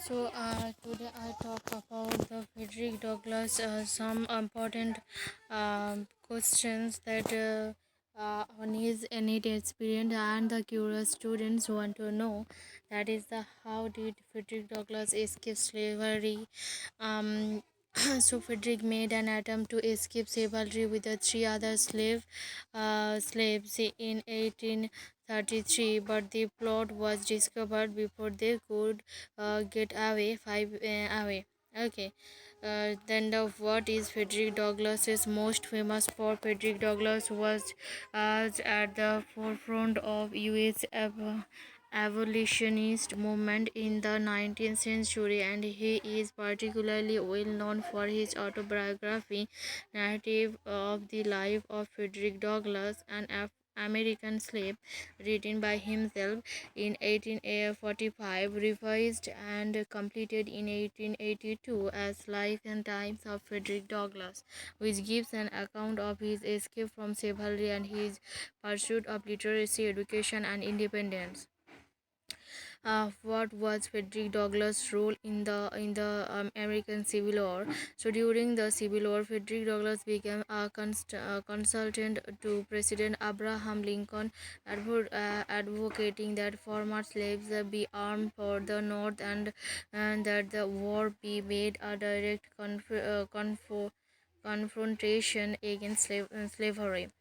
Today I talk about the Frederick Douglass. Some important questions that on his innate experience and the curious students want to know. That is the how did Frederick Douglass escape slavery? Um, so Frederick made an attempt to escape slavery with the three other slaves in 1833, but the plot was discovered before they could get away. Away. Okay. Then the what is Frederick Douglass is most famous for. Frederick Douglass was at the forefront of U.S. Abolitionist movement in the 19th century, and he is particularly well known for his autobiography narrative of the life of Frederick Douglass, an American slave, written by himself in 1845, revised and completed in 1882 as Life and Times of Frederick Douglass, which gives an account of his escape from slavery and his pursuit of literacy, education, and independence. What was Frederick Douglass' role in the American Civil War? So during the Civil War, Frederick Douglass became a consultant to President Abraham Lincoln, advocating that former slaves be armed for the North, and that the war be made a direct confrontation against slavery.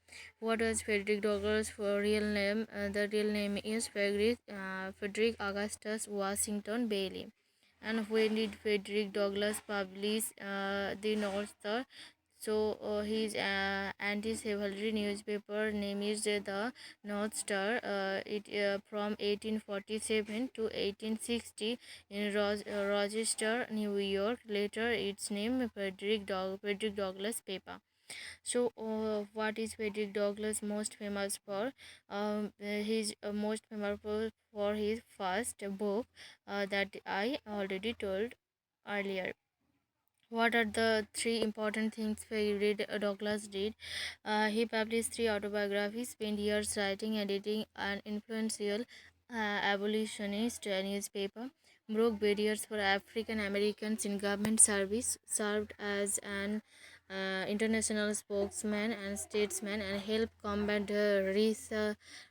What was Frederick Douglass' real name? The real name is Frederick Augustus Washington Bailey. And when did Frederick Douglass publish the North Star? So his anti-slavery newspaper name is the North Star. It from 1847 to 1860 in Rochester, New York. Later, its name Frederick Douglass paper. So, what is Frederick Douglass most famous for? He's most famous for his first book that I already told earlier. What are the three important things Frederick Douglass did? He published three autobiographies, spent years writing, editing an influential abolitionist newspaper, broke barriers for African Americans in government service, served as an international spokesman and statesman, and helped combat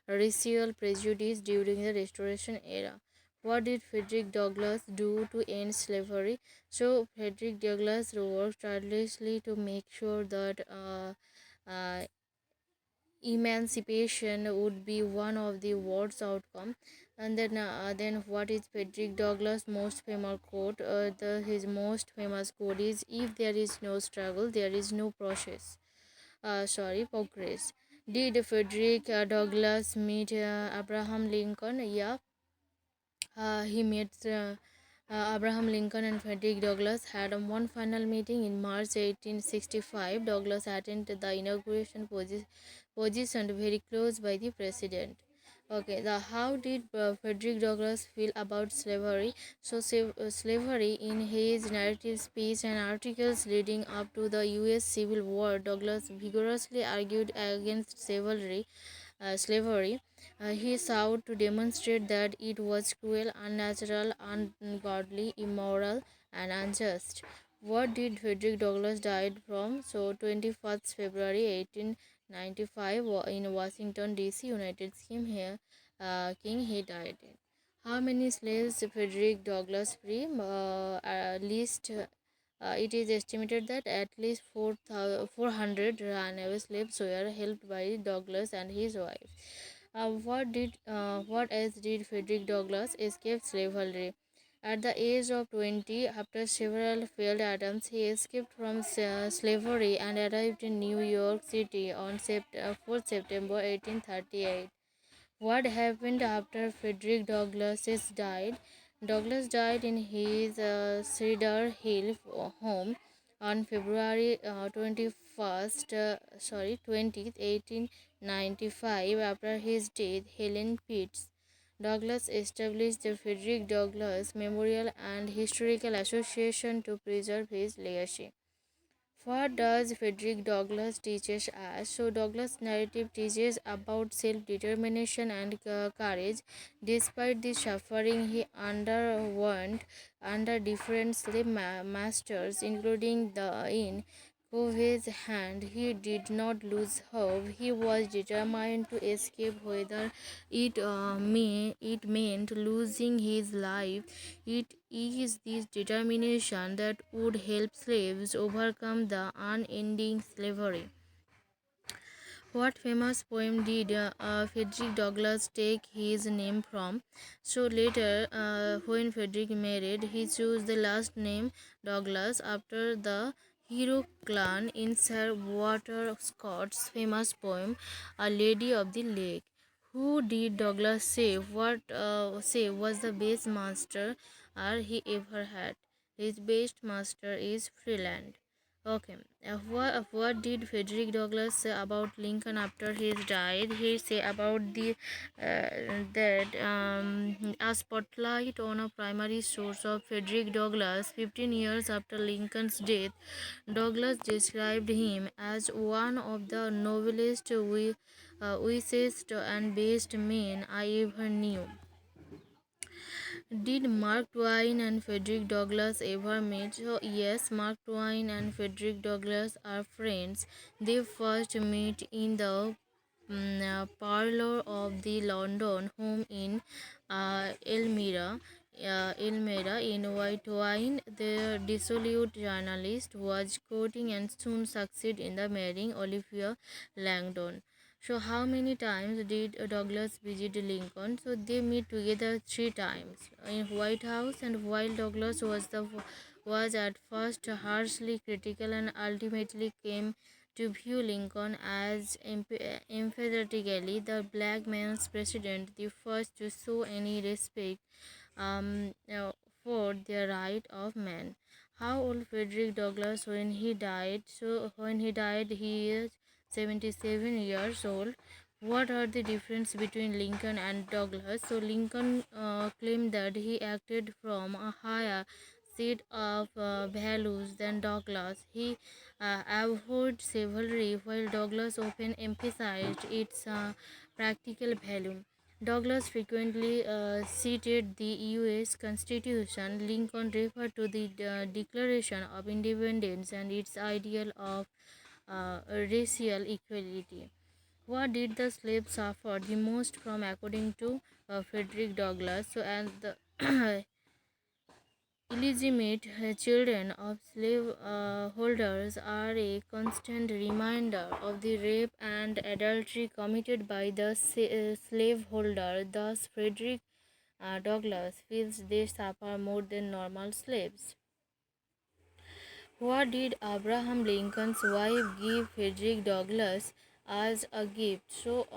racial prejudice during the Restoration era. What did Frederick Douglass do to end slavery? So Frederick Douglass worked tirelessly to make sure that emancipation would be one of the war's outcome. And then what is Frederick Douglass' most famous quote? His most famous quote is, "If there is no struggle, there is no progress." Did Frederick Douglass meet Abraham Lincoln? Yeah, he met Abraham Lincoln and Frederick Douglass had one final meeting in March 1865. Douglass attended the inauguration positioned very close by the president. Okay, the how did Frederick Douglass feel about slavery? So, slavery in his narrative speech and articles leading up to the U.S. Civil War, Douglass vigorously argued against slavery. He sought to demonstrate that it was cruel, unnatural, ungodly, immoral, and unjust. What did Frederick Douglass died from? So 21st February 1895 in Washington D.C., United King he died in. How many slaves Frederick Douglass free? Least it is estimated that at least 400 runaway slaves were helped by Douglass and his wife. What else did Frederick Douglass escape slavery? At the age of 20, after several failed attempts, he escaped from slavery and arrived in New York City on 4 September 1838. What happened after Frederick Douglass died? Douglass died in his Cedar Hill home on February 20th, 1895. After his death, Helen Pitts Douglass established the Frederick Douglass Memorial and Historical Association to preserve his legacy. What does Frederick Douglass teaches us? So Douglass' narrative teaches about self-determination and courage. Despite the suffering he underwent under different slave masters, including the in Covey's hand, he did not lose hope. He was determined to escape, whether it meant losing his life. It is this determination that would help slaves overcome the unending slavery. What famous poem did Frederick Douglass take his name from? So later, when Frederick married, he chose the last name Douglas after the hero clan in Sir Walter Scott's famous poem, A Lady of the Lake. Who did Douglas say was the best master he ever had? His best master is Freeland. Okay. What did Frederick Douglass say about Lincoln after he died? He said about the that a spotlight on a primary source of Frederick Douglass. 15 years after Lincoln's death, Douglass described him as one of the noblest, wisest, and best men I ever knew. Did Mark Twain and Frederick Douglass ever meet? So yes, Mark Twain and Frederick Douglass are friends. They first met in the parlor of the London home in Elmira, in White Twain, the dissolute journalist, was courting and soon succeeded in the marrying Olivia Langdon. So how many times did Douglas visit Lincoln? So they meet together 3 times in White House, and while Douglas was at first harshly critical and ultimately came to view Lincoln as emphatically the black man's president, the first to show any respect um, uh, for the right of man. How old Frederick Douglass when he died? So when he died, he is 77 years old. What are the difference between Lincoln and Douglass? So Lincoln claimed that he acted from a higher seat of values than Douglass. He abhorred chivalry, while Douglass often emphasized its practical value. Douglass frequently cited the U.S. Constitution. Lincoln referred to the Declaration of Independence and its ideal of racial equality. What did the slaves suffer the most from, according to Frederick Douglass? So, and the illegitimate children of slave holders are a constant reminder of the rape and adultery committed by the slaveholder. Thus, Frederick Douglass feels they suffer more than normal slaves. What did Abraham Lincoln's wife give Frederick Douglass as a gift? So,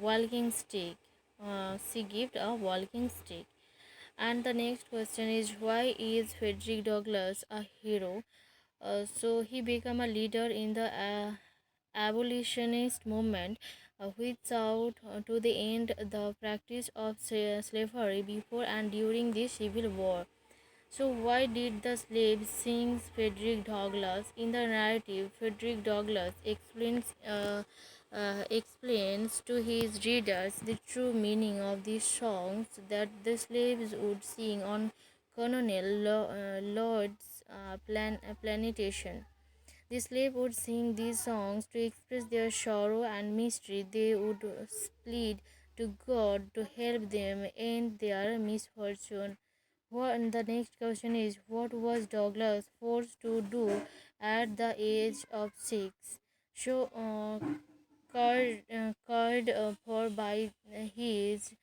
walking stick. She gave a walking stick. And the next question is, why is Frederick Douglass a hero? So he became a leader in the abolitionist movement, which sought to the end the practice of slavery before and during the Civil War. So why did the slave sing Frederick Douglass? In the narrative, Frederick Douglass explains to his readers the true meaning of the songs that the slaves would sing on Colonel Lord's plantation. The slave would sing these songs to express their sorrow and mystery. They would plead to God to help them end their misfortune. And the next question is, what was Douglas forced to do at the age of 6? So, cared for by his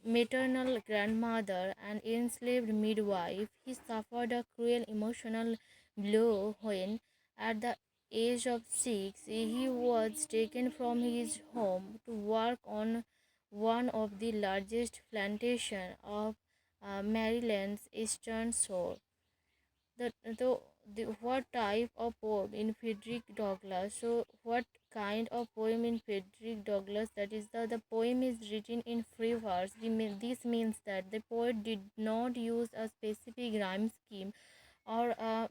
maternal grandmother and enslaved midwife, he suffered a cruel emotional blow when, at the age of 6, he was taken from his home to work on one of the largest plantations of Maryland's eastern shore. What type of poem in Frederick Douglass? So, what kind of poem in Frederick Douglass? That is, the poem is written in free verse. This means that the poet did not use a specific rhyme scheme or a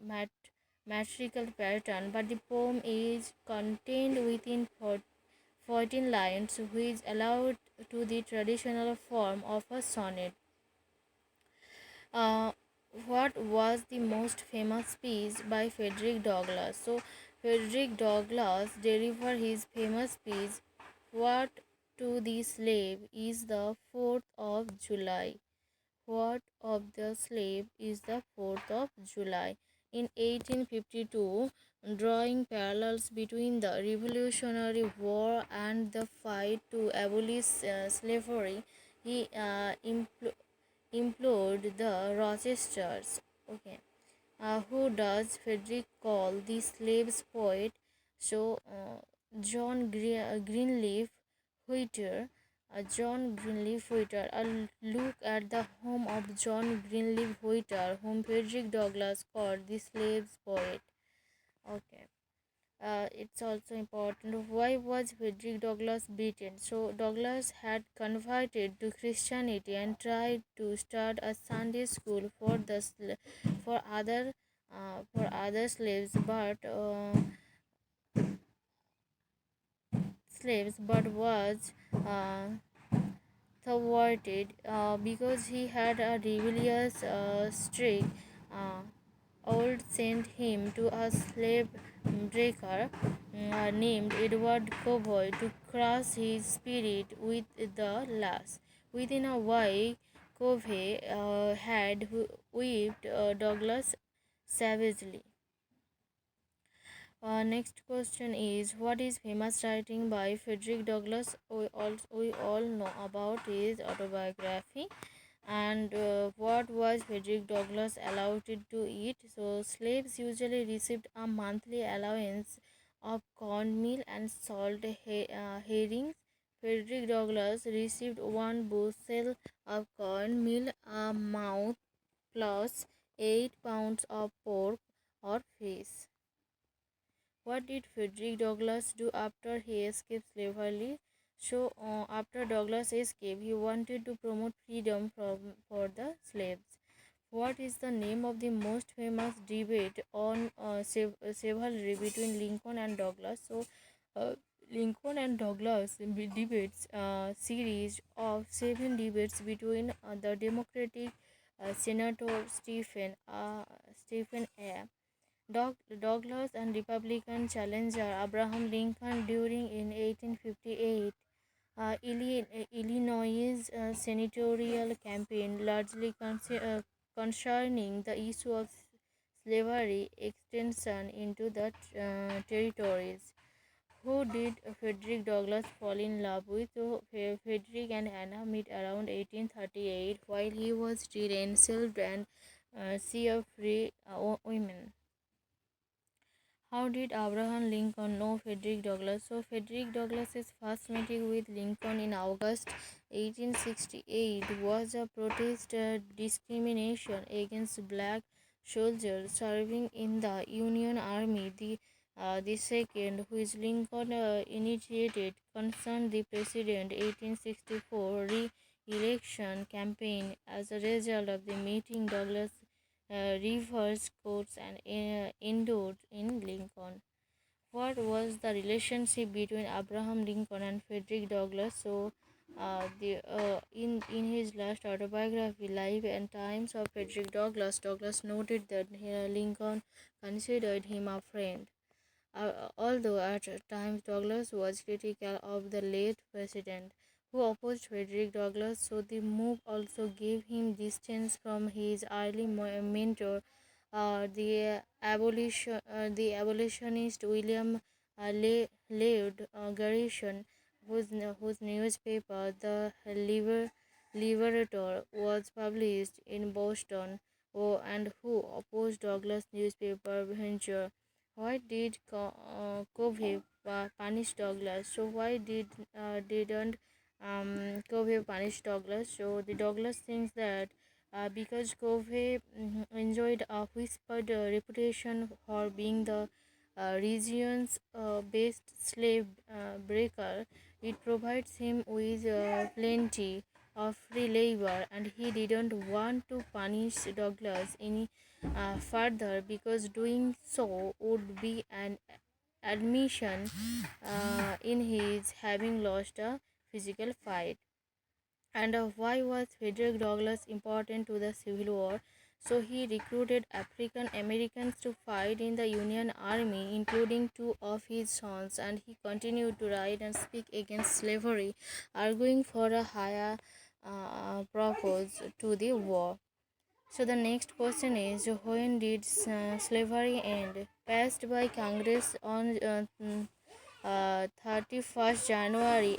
metrical pattern, but the poem is contained within 14 lines, which allowed to the traditional form of a sonnet. uh, what was the most famous piece by Frederick Douglass? So, Frederick Douglass delivered his famous piece, What to the Slave is the 4th of July. What of the Slave is the 4th of July. In 1852, drawing parallels between the Revolutionary War and the fight to abolish slavery, he implored the Rochesters. Okay, who does Frederick call the slaves poet? So, John Greenleaf Whittier. John Greenleaf Whittier. A look at the home of John Greenleaf Whittier, whom Frederick Douglass called the slaves poet. Okay. It's also important, why was Frederick Douglass beaten? So Douglass had converted to Christianity and tried to start a Sunday school for for other slaves, but was uh, thwarted because he had a rebellious streak. Uh, old sent him to a slave breaker named Edward Cowboy to crush his spirit with the lash. Within a week, Covey had whipped Douglas savagely. Next question is, what is famous writing by Frederick Douglass? We all know about his autobiography. And what was Frederick Douglass allowed to eat? So slaves usually received a monthly allowance of cornmeal and salt herrings. Frederick Douglass received 1 bushel of cornmeal a month plus 8 pounds of pork or fish. What did Frederick Douglass do after he escaped slavery? So, after Douglass' escape, he wanted to promote freedom for the slaves. What is the name of the most famous debate on chivalry between Lincoln and Douglass? So, uh, Lincoln and Douglas debates series of 7 debates between the Democratic Senator Stephen A. Douglas and Republican challenger Abraham Lincoln during in 1858 Illinois senatorial campaign, largely concerning the issue of slavery extension into the territories. Who did Frederick Douglass fall in love with? So, Frederick and Anna met around 1838 while he was still enslaved and see a free women. How did Abraham Lincoln know Frederick Douglass? So, Frederick Douglass's first meeting with Lincoln in August 1868 was a protest discrimination against black soldiers serving in the Union Army. The second, which Lincoln initiated, concerned the President 1864 re-election campaign. As a result of the meeting, Douglas reversed course and endured in Lincoln. What was the relationship between Abraham Lincoln and Frederick Douglass? So, in his last autobiography, Life and Times of Frederick Douglass, Douglass noted that Lincoln considered him a friend. Although at times Douglass was critical of the late president, who opposed Frederick Douglass, so the move also gave him distance from his early mentor, the abolitionist William Lloyd Garrison, whose newspaper, the Liberator, was published in Boston, and who opposed Douglas' newspaper venture. Why did Covey punish Douglas? So why didn't Covey punish Douglas? So the Douglas thinks that because Covey enjoyed a whispered reputation for being the region's best slave breaker, it provides him with plenty of free labor, and he didn't want to punish Douglas any further because doing so would be an admission in his having lost a physical fight. And why was Frederick Douglass important to the Civil War? So he recruited African Americans to fight in the Union Army, including two of his sons, and he continued to write and speak against slavery, arguing for a higher purpose to the war. So the next question is, when did slavery end? Passed by Congress on 31st January